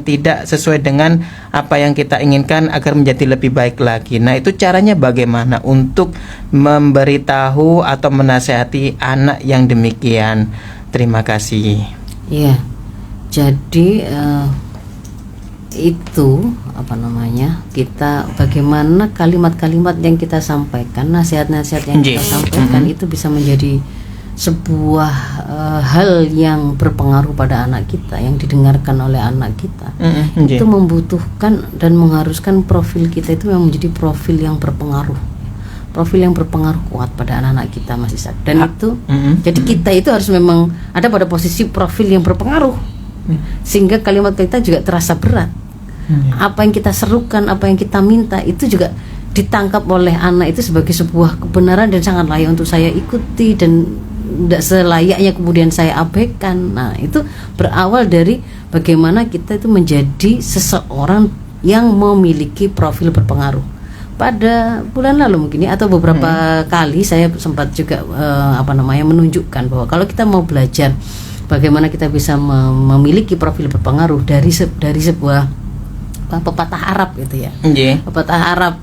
tidak sesuai dengan apa yang kita inginkan agar menjadi lebih baik lagi. Nah, itu caranya bagaimana untuk memberitahu atau menasihati anak yang demikian? Terima kasih. Iya. Jadi itu kita bagaimana kalimat-kalimat yang kita sampaikan, nasihat-nasihat yang kita sampaikan itu bisa menjadi sebuah hal yang berpengaruh pada anak kita, yang didengarkan oleh anak kita. Itu membutuhkan dan mengharuskan profil kita itu memang menjadi profil yang berpengaruh, profil yang berpengaruh kuat pada anak-anak kita Mas Ishak. Dan itu jadi kita itu harus memang ada pada posisi profil yang berpengaruh, sehingga kalimat kita juga terasa berat. Apa yang kita serukan, apa yang kita minta itu juga ditangkap oleh anak itu sebagai sebuah kebenaran dan sangat layak untuk saya ikuti dan tidak selayaknya kemudian saya abaikan. Nah, itu berawal dari bagaimana kita itu menjadi seseorang yang memiliki profil berpengaruh. Pada bulan lalu mungkin atau beberapa kali saya sempat juga menunjukkan bahwa kalau kita mau belajar bagaimana kita bisa memiliki profil berpengaruh dari sebuah pepatah Arab gitu ya. Pepatah Arab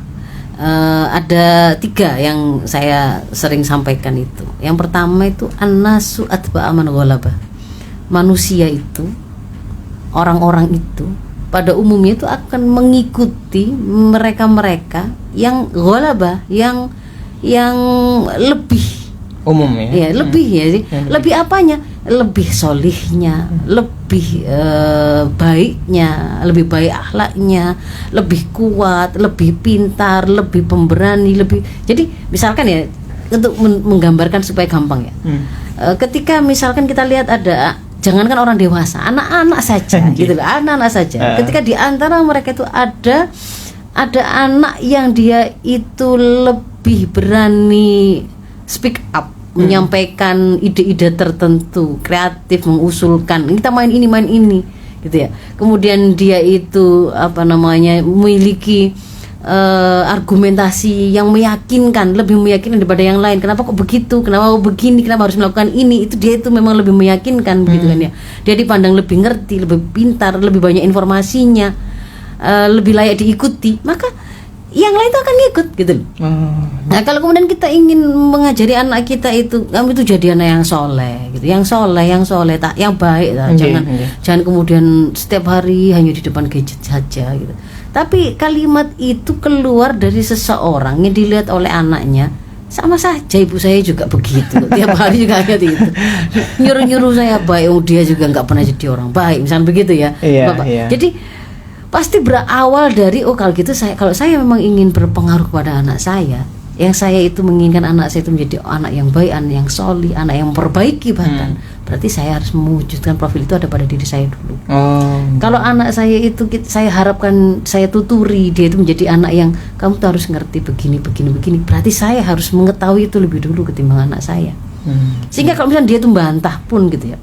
ada 3 yang saya sering sampaikan itu. Yang pertama itu an-nasu atba'a man ghalaba. Manusia itu, orang-orang itu pada umumnya itu akan mengikuti mereka-mereka yang ghalaba, yang lebih umum ya. Lebih ya sih. Lebih apanya? Lebih solihnya, lebih baiknya, lebih baik akhlaknya, lebih kuat, lebih pintar, lebih pemberani, lebih. Jadi misalkan ya, untuk menggambarkan supaya gampang ya. Ketika misalkan kita lihat ada, jangankan orang dewasa, anak-anak saja gitu loh, anak-anak saja. Ketika di antara mereka itu ada anak yang dia itu lebih berani speak up, menyampaikan ide-ide tertentu, kreatif, mengusulkan kita main ini gitu ya. Kemudian dia itu memiliki argumentasi yang meyakinkan, lebih meyakinkan daripada yang lain. Kenapa kok begitu? Kenapa kok begini? Kenapa harus melakukan ini? Itu dia itu memang lebih meyakinkan gitu kan ya. Dia dipandang lebih ngerti, lebih pintar, lebih banyak informasinya, lebih layak diikuti. Maka yang lain itu akan ngikut gitu loh. Nah, kalau kemudian kita ingin mengajari anak kita itu, kamu itu jadi anak yang soleh gitu, yang soleh, tak, yang baik, jangan kemudian setiap hari hanya di depan gadget saja gitu. Tapi kalimat itu keluar dari seseorang yang dilihat oleh anaknya, sama saja ibu saya juga begitu, tiap hari juga kayak gitu, nyuruh saya baik, dia juga nggak pernah jadi orang baik, misalnya begitu ya, Bapak. Jadi pasti berawal dari kalau gitu kalau saya memang ingin berpengaruh kepada anak saya, yang saya itu menginginkan anak saya itu menjadi anak yang baik, anak yang solih, anak yang memperbaiki bahkan berarti saya harus mewujudkan profil itu ada pada diri saya dulu. Oh. Kalau anak saya itu saya harapkan, saya tuturi dia itu menjadi anak yang kamu tuh harus ngerti begini, berarti saya harus mengetahui itu lebih dulu ketimbang anak saya. Sehingga kalau misalnya dia tuh bantah pun gitu ya,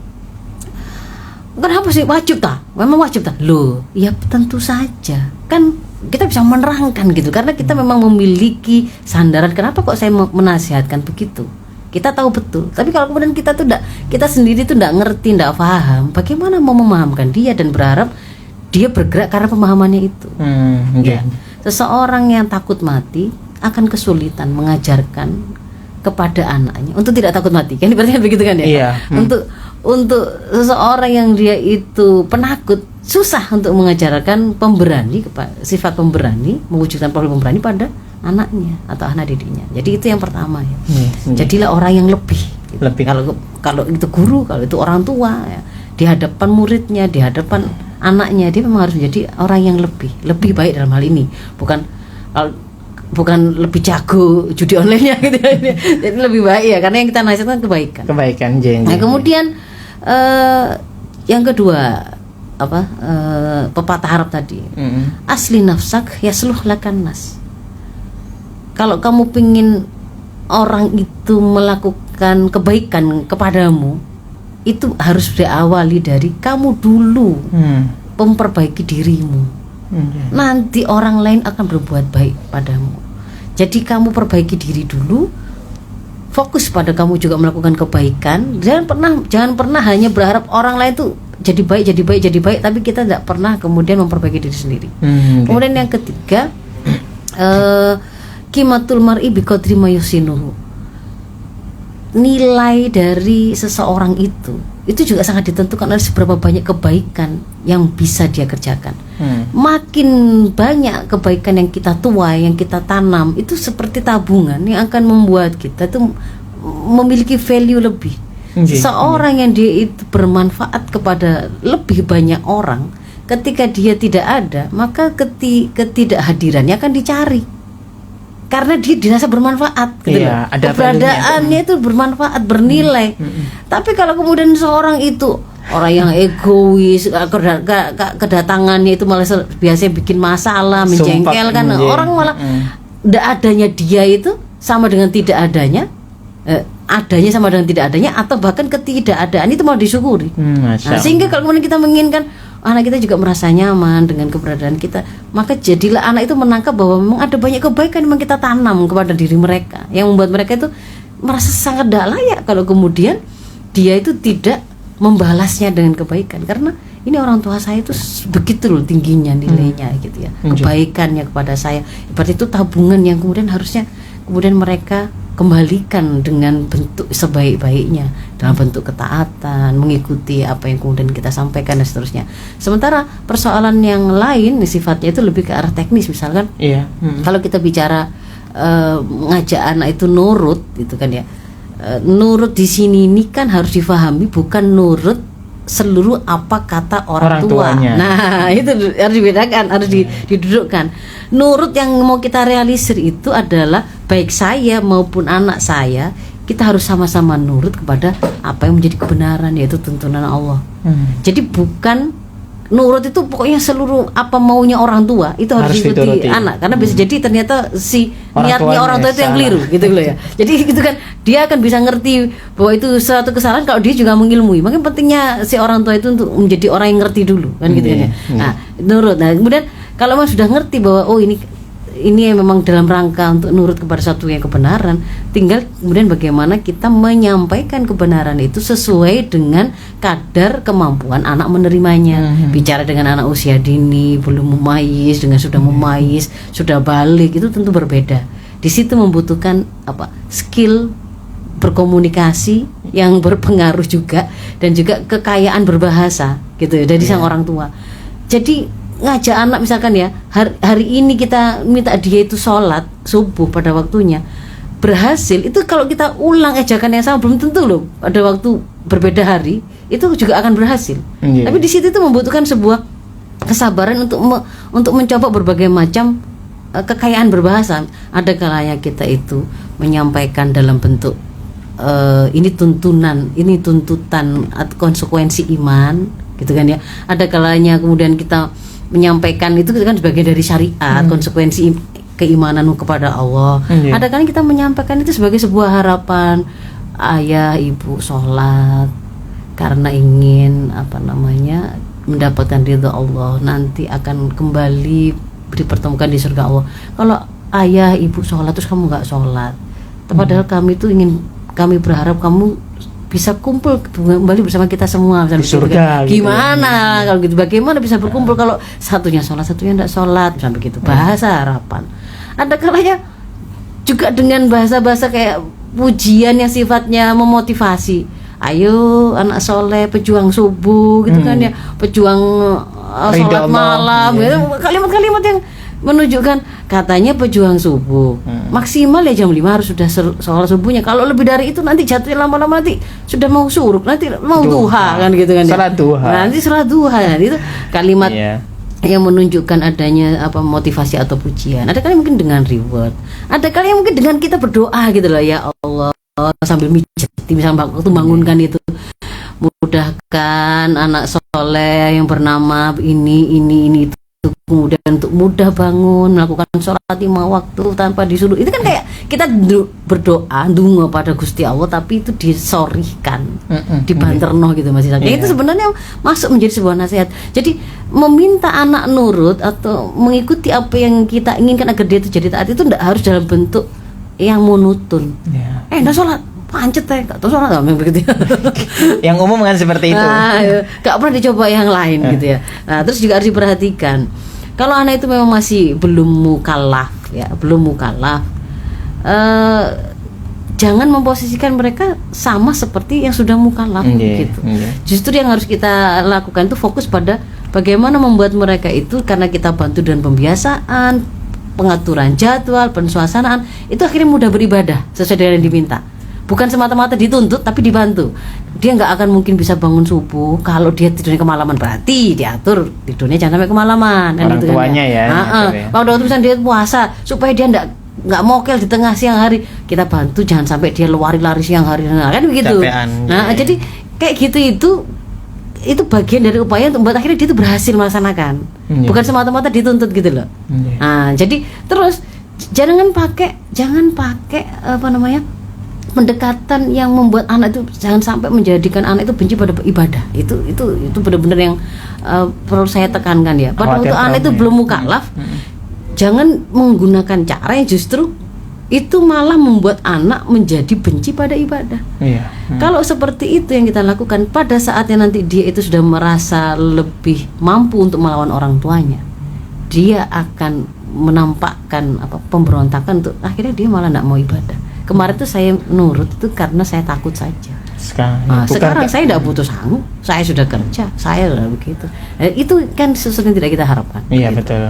kenapa sih wajib tak? Memang wajib tak? Loh, ya tentu saja. Kan kita bisa menerangkan gitu, karena kita memang memiliki sandaran. Kenapa kok saya menasihatkan begitu? Kita tahu betul. Tapi kalau kemudian kita sendiri tuh tidak ngerti, tidak paham, bagaimana mau memahamkan dia dan berharap dia bergerak karena pemahamannya itu? Ya. Seseorang yang takut mati akan kesulitan mengajarkan kepada anaknya untuk tidak takut mati. Kan berarti begitu kan ya? Iya. Untuk seseorang yang dia itu penakut, susah untuk mengajarkan pemberani, sifat pemberani, mewujudkan profil pemberani pada anaknya atau anak didiknya. Jadi itu yang pertama ya. Jadilah orang yang lebih. Kalau itu guru, kalau itu orang tua ya, di hadapan muridnya, di hadapan anaknya, dia memang harus menjadi orang yang lebih baik dalam hal ini. Bukan lebih jago judi online-nya gitu ya. Jadi lebih baik ya, karena yang kita nasihatkan kebaikan. Nah, kemudian yang kedua pepatah Arab tadi, asli nafsak yasluh lakan nas. Kalau kamu pingin orang itu melakukan kebaikan kepadamu, itu harus diawali dari kamu dulu, memperbaiki dirimu. Nanti orang lain akan berbuat baik padamu. Jadi kamu perbaiki diri dulu, fokus pada kamu juga melakukan kebaikan. Jangan pernah hanya berharap orang lain tuh jadi baik, tapi kita tidak pernah kemudian memperbaiki diri sendiri. Kemudian yang ketiga, qimatul mar'i biqadri ma yusinuhu. Nilai dari seseorang itu juga sangat ditentukan oleh seberapa banyak kebaikan yang bisa dia kerjakan. Makin banyak kebaikan yang kita tuai, yang kita tanam, itu seperti tabungan yang akan membuat kita itu memiliki value lebih. Seorang yang dia itu bermanfaat kepada lebih banyak orang, ketika dia tidak ada, maka ketidakhadirannya akan dicari. Karena dia dirasa bermanfaat gitu loh. Keberadaannya itu bermanfaat, bernilai. Tapi kalau kemudian seorang itu orang yang egois, kedatangannya itu malah biasanya bikin masalah, menjengkelkan orang, malah tidak adanya dia itu sama dengan tidak adanya, adanya sama dengan tidak adanya, atau bahkan ketidakadaan itu mau disyukuri. Sehingga kalau kemudian kita menginginkan anak kita juga merasa nyaman dengan keberadaan kita, maka jadilah anak itu menangkap bahwa memang ada banyak kebaikan yang kita tanam kepada diri mereka, yang membuat mereka itu merasa sangat tidak layak kalau kemudian dia itu tidak membalasnya dengan kebaikan. Karena ini orang tua saya itu begitu loh tingginya nilainya gitu ya, kebaikannya kepada saya. Berarti itu tabungan yang kemudian harusnya kemudian mereka kembalikan dengan bentuk sebaik-baiknya, dalam bentuk ketaatan, mengikuti apa yang kemudian kita sampaikan dan seterusnya. Sementara persoalan yang lain sifatnya itu lebih ke arah teknis, misalkan kalau kita bicara ngajak anak itu nurut itu kan ya, nurut di sini ini kan harus difahami bukan nurut seluruh apa kata orang tua. Nah, itu harus dibedakan, harus didudukkan. Nurut yang mau kita realisir itu adalah baik saya maupun anak saya, kita harus sama-sama nurut kepada apa yang menjadi kebenaran, yaitu tuntunan Allah. Jadi bukan nurut itu pokoknya seluruh apa maunya orang tua itu harus diikuti anak, karena bisa jadi ternyata si niatnya orang tua itu yang keliru gitu loh ya. Jadi gitu kan, dia akan bisa ngerti bahwa itu suatu kesalahan kalau dia juga mengilmui. Makanya pentingnya si orang tua itu untuk menjadi orang yang ngerti dulu kan gitu ya. Nah, nurut. Nah, kemudian kalau memang sudah ngerti bahwa oh ini memang dalam rangka untuk nurut kepada satu yang kebenaran, tinggal kemudian bagaimana kita menyampaikan kebenaran itu sesuai dengan kadar kemampuan anak menerimanya. Bicara dengan anak usia dini, belum memayis, dengan sudah memayis, sudah balik, itu tentu berbeda. Di situ membutuhkan skill berkomunikasi yang berpengaruh juga, dan juga kekayaan berbahasa gitu ya, dari sang orang tua. Jadi ngajak anak misalkan ya, hari ini kita minta dia itu sholat subuh pada waktunya, berhasil itu kalau kita ulang ajakan yang sama, belum tentu loh pada waktu berbeda hari itu juga akan berhasil. Tapi di situ itu membutuhkan sebuah kesabaran untuk mencoba berbagai macam kekayaan berbahasa. Ada kalanya kita itu menyampaikan dalam bentuk ini tuntutan atau konsekuensi iman gitu kan ya. Ada kalanya kemudian kita menyampaikan itu kan sebagai dari syariat, konsekuensi keimananmu kepada Allah. Ada kalanya kita menyampaikan itu sebagai sebuah harapan, ayah ibu sholat karena ingin mendapatkan ridha Allah, nanti akan kembali dipertemukan di surga Allah. Kalau ayah ibu sholat terus kamu nggak sholat, padahal kami berharap kamu bisa kumpul kembali bersama kita semua di surga gitu. Gimana kalau gitu, bagaimana bisa berkumpul kalau satunya sholat satunya tidak sholat, sampai gitu. Bahasa harapan. Ada kalanya juga dengan bahasa-bahasa kayak pujian yang sifatnya memotivasi. Ayo anak soleh, pejuang subuh gitu kan ya, pejuang sholat malam gitu. Kalimat-kalimat yang menunjukkan katanya pejuang subuh maksimal ya jam 5 harus sudah sholat subuhnya. Kalau lebih dari itu nanti jatuhnya lama-lama nanti sudah mau suruk, nanti mau duha kan gitu kan ya. Nanti sholat duha itu kalimat yang menunjukkan adanya motivasi atau pujian. Ada kali mungkin dengan reward, ada kali mungkin dengan kita berdoa gitu loh, ya Allah sambil mijat misalnya waktu bangunkan itu, mudahkan anak soleh yang bernama ini itu, kemudian untuk mudah bangun melakukan sholat 5 waktu tanpa disuruh. Itu kan kayak kita berdoa dungo pada Gusti Allah, tapi itu disorihkan, dibanterno gitu Mas Isak. Itu sebenarnya masuk menjadi sebuah nasihat. Jadi meminta anak nurut atau mengikuti apa yang kita inginkan agar dia itu jadi taat itu tidak harus dalam bentuk yang monoton. Nggak sholat pancet gak tahu sholat begitu ya. Yang umum kan seperti itu. Gak pernah dicoba yang lain gitu ya. Nah, terus juga harus diperhatikan kalau anak itu memang masih belum mukallaf, jangan memposisikan mereka sama seperti yang sudah mukallaf gitu. Justru yang harus kita lakukan itu fokus pada bagaimana membuat mereka itu, karena kita bantu dengan pembiasaan, pengaturan jadwal, pensuasanaan, itu akhirnya mudah beribadah sesuai dengan yang diminta. Bukan semata-mata dituntut tapi dibantu. Dia nggak akan mungkin bisa bangun subuh kalau dia tidurnya kemalaman, berarti diatur tidurnya jangan sampai kemalaman. Orang gitu tuanya kan, ya. Waktu misalnya dia puasa supaya dia nggak mokel di tengah siang hari, kita bantu jangan sampai dia lari siang hari, kan begitu. Jadi kayak gitu itu bagian dari upaya untuk membuat akhirnya dia itu berhasil melaksanakan. Bukan semata-mata dituntut gitu loh. Nah, jadi terus jangan pakai pendekatan yang membuat anak itu, jangan sampai menjadikan anak itu benci pada ibadah. Itu benar-benar yang perlu saya tekankan ya. Pada waktu anak itu belum mukallaf, jangan menggunakan cara yang justru itu malah membuat anak menjadi benci pada ibadah. Kalau seperti itu yang kita lakukan, pada saatnya nanti dia itu sudah merasa lebih mampu untuk melawan orang tuanya, dia akan menampakkan pemberontakan untuk akhirnya dia malah tidak mau ibadah. Kemarin tuh saya nurut itu karena saya takut saja. Sekarang saya tidak butuh sanggup, saya sudah kerja, saya sudah begitu. Itu kan sesuatu yang tidak kita harapkan. Iya gitu. Betul.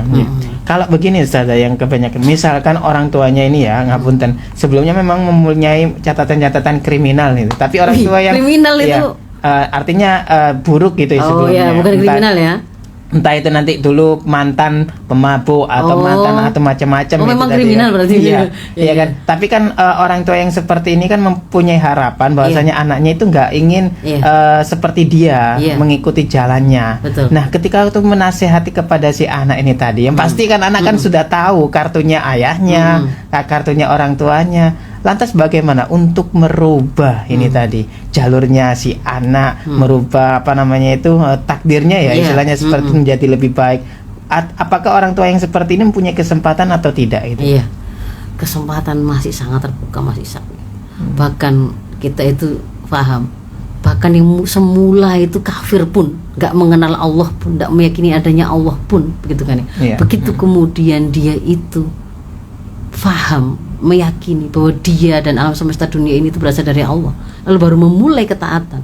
Kalau begini Ustaz, yang kebanyakan misalkan orang tuanya ini ya, ngapunten, sebelumnya memang mempunyai catatan-catatan kriminal itu, tapi orang tua yang kriminal itu artinya buruk gitu sebelumnya. Bukan kriminal ya. Entah itu nanti dulu mantan pemabuk atau mantan atau macam-macam gitu. Memang kriminal ya. Berarti iya kan. Tapi kan orang tua yang seperti ini kan mempunyai harapan bahwasanya anaknya itu nggak ingin seperti dia mengikuti jalannya. Betul. Nah, ketika itu menasehati kepada si anak ini tadi, yang pasti kan anak kan sudah tahu kartunya ayahnya, kartunya orang tuanya. Lantas bagaimana untuk merubah ini tadi jalurnya si anak, merubah takdirnya ya, istilahnya seperti menjadi lebih baik. Apakah orang tua yang seperti ini mempunyai kesempatan atau tidak itu? Iya, kesempatan masih sangat terbuka, masih sangat. Bahkan kita itu paham, bahkan yang semula itu kafir pun, nggak mengenal Allah pun, nggak meyakini adanya Allah pun, begitu kan ya. Begitu kemudian dia itu faham, meyakini bahwa dia dan alam semesta dunia ini itu berasal dari Allah, lalu baru memulai ketaatan,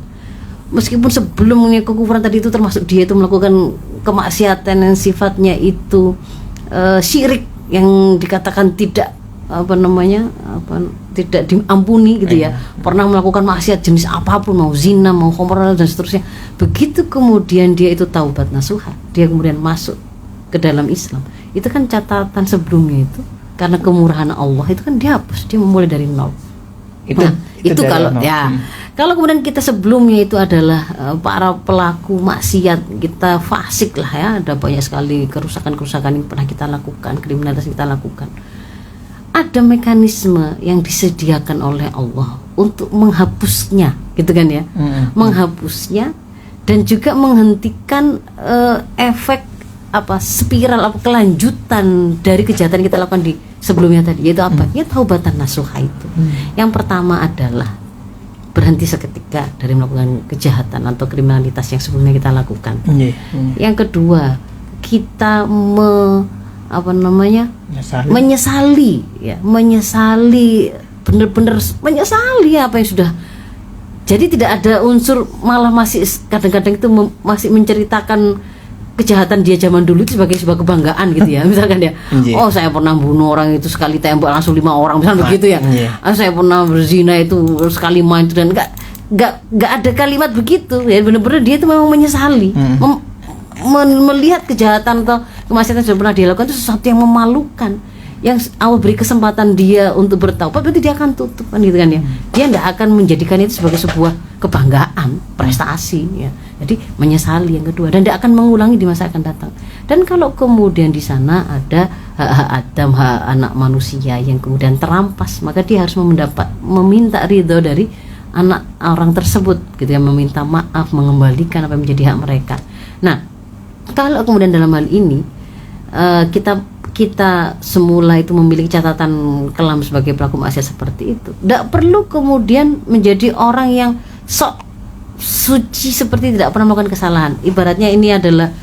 meskipun sebelumnya kekufuran tadi itu termasuk dia itu melakukan kemaksiatan yang sifatnya itu syirik yang dikatakan tidak tidak diampuni gitu ya, pernah melakukan maksiat jenis apapun, mau zina, mau khamr dan seterusnya. Begitu kemudian dia itu taubat nasuha, dia kemudian masuk ke dalam Islam, itu kan catatan sebelumnya itu karena kemurahan Allah itu kan dihapus, dia memulai dari nol. Itu Itu dari kalau nol. ya. Kalau kemudian kita sebelumnya itu adalah para pelaku maksiat, kita fasik lah ya, ada banyak sekali kerusakan-kerusakan yang pernah kita lakukan, kriminalitas yang kita lakukan. Ada mekanisme yang disediakan oleh Allah untuk menghapusnya, gitu kan ya, menghapusnya dan juga menghentikan efek spiral kelanjutan dari kejahatan yang kita lakukan di sebelumnya tadi, yaitu apa? Ya taubatan nasuha itu. Yang pertama adalah berhenti seketika dari melakukan kejahatan atau kriminalitas yang sebelumnya kita lakukan. Yang kedua, kita menyesali benar-benar menyesali apa yang sudah. Jadi tidak ada unsur, malah masih kadang-kadang itu masih menceritakan kejahatan dia zaman dulu itu sebagai sebuah kebanggaan gitu ya, misalkan ya, oh saya pernah bunuh orang itu sekali tembak langsung 5 orang, misalnya begitu ya, saya pernah berzina itu sekali main itu, dan nggak ada kalimat begitu ya, benar-benar dia itu memang menyesali, melihat kejahatan atau kemaksiatan yang sudah pernah dia lakukan itu sesuatu yang memalukan, yang Allah beri kesempatan dia untuk bertaubat, berarti dia akan tutup kan gitu kan ya, dia tidak akan menjadikan itu sebagai sebuah kebanggaan, prestasi ya. Jadi menyesali yang kedua, dan tidak akan mengulangi di masa akan datang. Dan kalau kemudian di sana ada hak Adam, hak anak manusia yang kemudian terampas, maka dia harus meminta ridho dari anak orang tersebut gitu ya, meminta maaf, mengembalikan apa yang menjadi hak mereka. Nah, kalau kemudian dalam hal ini kita semula itu memiliki catatan kelam sebagai pelaku maksiat seperti itu, tidak perlu kemudian menjadi orang yang sok suci seperti tidak pernah melakukan kesalahan. Ibaratnya ini adalah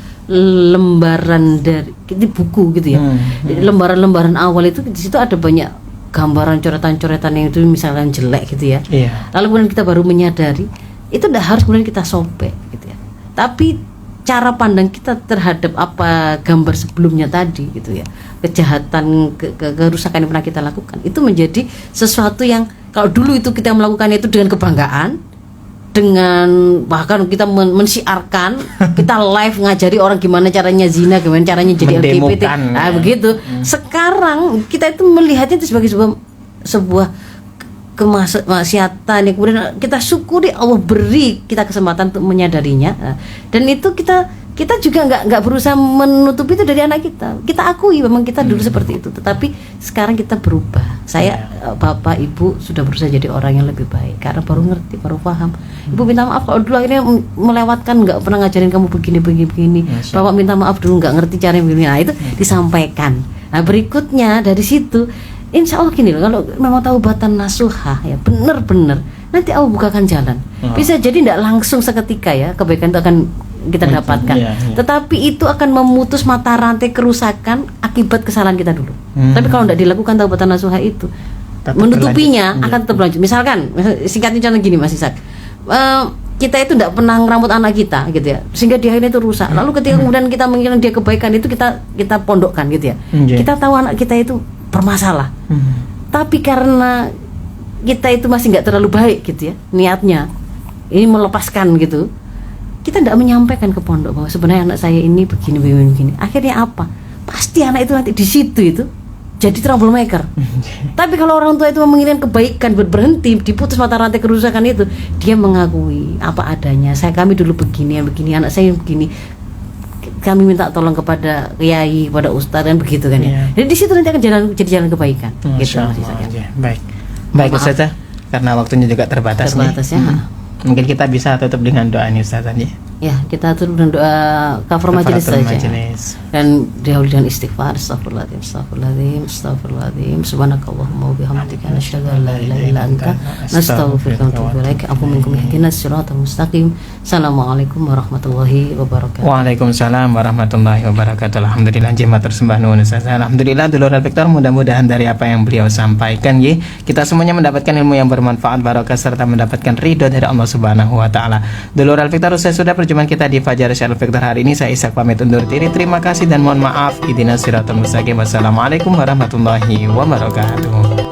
lembaran dari buku gitu ya. Lembaran-lembaran awal itu di situ ada banyak gambaran, coretan-coretan yang itu misalkan jelek gitu ya. Lalu kemudian kita baru menyadari itu tidak harus kemudian kita sobek gitu ya. Tapi cara pandang kita terhadap apa gambar sebelumnya tadi gitu ya, kejahatan, kerusakan yang pernah kita lakukan, itu menjadi sesuatu yang kalau dulu itu kita melakukan itu dengan kebanggaan, dengan bahkan kita mensiarkan, kita live ngajari orang gimana caranya zina, gimana caranya jadi LGBT, begitu. Sekarang kita itu melihatnya itu sebagai sebuah kemaksiatan yang kemudian kita syukuri Allah beri kita kesempatan untuk menyadarinya, dan itu kita juga nggak berusaha menutup itu dari anak kita akui memang kita dulu seperti itu, tetapi sekarang kita berubah. Saya bapak ibu sudah berusaha jadi orang yang lebih baik karena baru ngerti, baru paham. Ibu minta maaf kalau dulu akhirnya melewatkan, nggak pernah ngajarin kamu begini. Bapak minta maaf dulu nggak ngerti caranya begini. Nah itu disampaikan. Nah berikutnya dari situ, insya Allah gini loh, kalau memang taubatan nasuha ya benar-benar nanti Allah bukakan jalan. Bisa jadi tidak langsung seketika ya kebaikan itu akan kita dapatkan, tetapi itu akan memutus mata rantai kerusakan akibat kesalahan kita dulu. Tapi kalau tidak dilakukan taubatan nasuha itu, menutupinya akan tetap berlanjut. Misalkan singkatnya contoh gini Mas Ishak, kita itu tidak pernah ngeramut anak kita gitu ya, sehingga dia ini itu rusak. Lalu ketika kemudian kita menginginkan dia kebaikan itu kita pondokkan gitu ya. Kita tahu anak kita itu bermasalah, tapi karena kita itu masih nggak terlalu baik gitu ya niatnya, ini melepaskan gitu, kita tidak menyampaikan ke pondok bahwa sebenarnya anak saya ini begini. Akhirnya apa? Pasti anak itu nanti di situ itu jadi troublemaker. Tapi kalau orang tua itu menginginkan kebaikan, berhenti, diputus mata rantai kerusakan itu, dia mengakui apa adanya. Kami dulu begini, anak saya begini. Kami minta tolong kepada kiai, kepada ustadz dan begitu kan ya. Jadi di situ nanti akan jadi jalan kebaikan. Gitu Mas Ishak. Baik Ustazah, karena waktunya juga terbatas nih. Mungkin kita bisa tutup dengan doa nih Ustazah ya. Ya, kita tutup dengan doa kafar majelis saja. Dan dihawali dengan istighfar, astagfirullahaladzim, subhanakallahumma wa bihamdika nasyhadu an la ilaha illa anta nastaghfiruka wa natubu ilaik. Aku minkum ihdinas siratal mustaqim. Assalamualaikum warahmatullahi wabarakatuh. Waalaikumsalam warahmatullahi wabarakatuh. Alhamdulillah jemaah tersembah nuwun Ustazah. Alhamdulillah dulur Al-Fiktor, mudah-mudahan dari apa yang beliau sampaikan kita semuanya mendapatkan ilmu yang bermanfaat, barokah serta mendapatkan ridho dari Allah Subhanahu wa taala. Dulur Al-Fiktor, usai sudah perjumpaan kita di Fajar Al-Fiktor hari ini, saya Ishak pamit undur diri. Terima kasih dan mohon maaf. Ihdinas siratal mustaqim. Wassalamualaikum warahmatullahi wabarakatuh.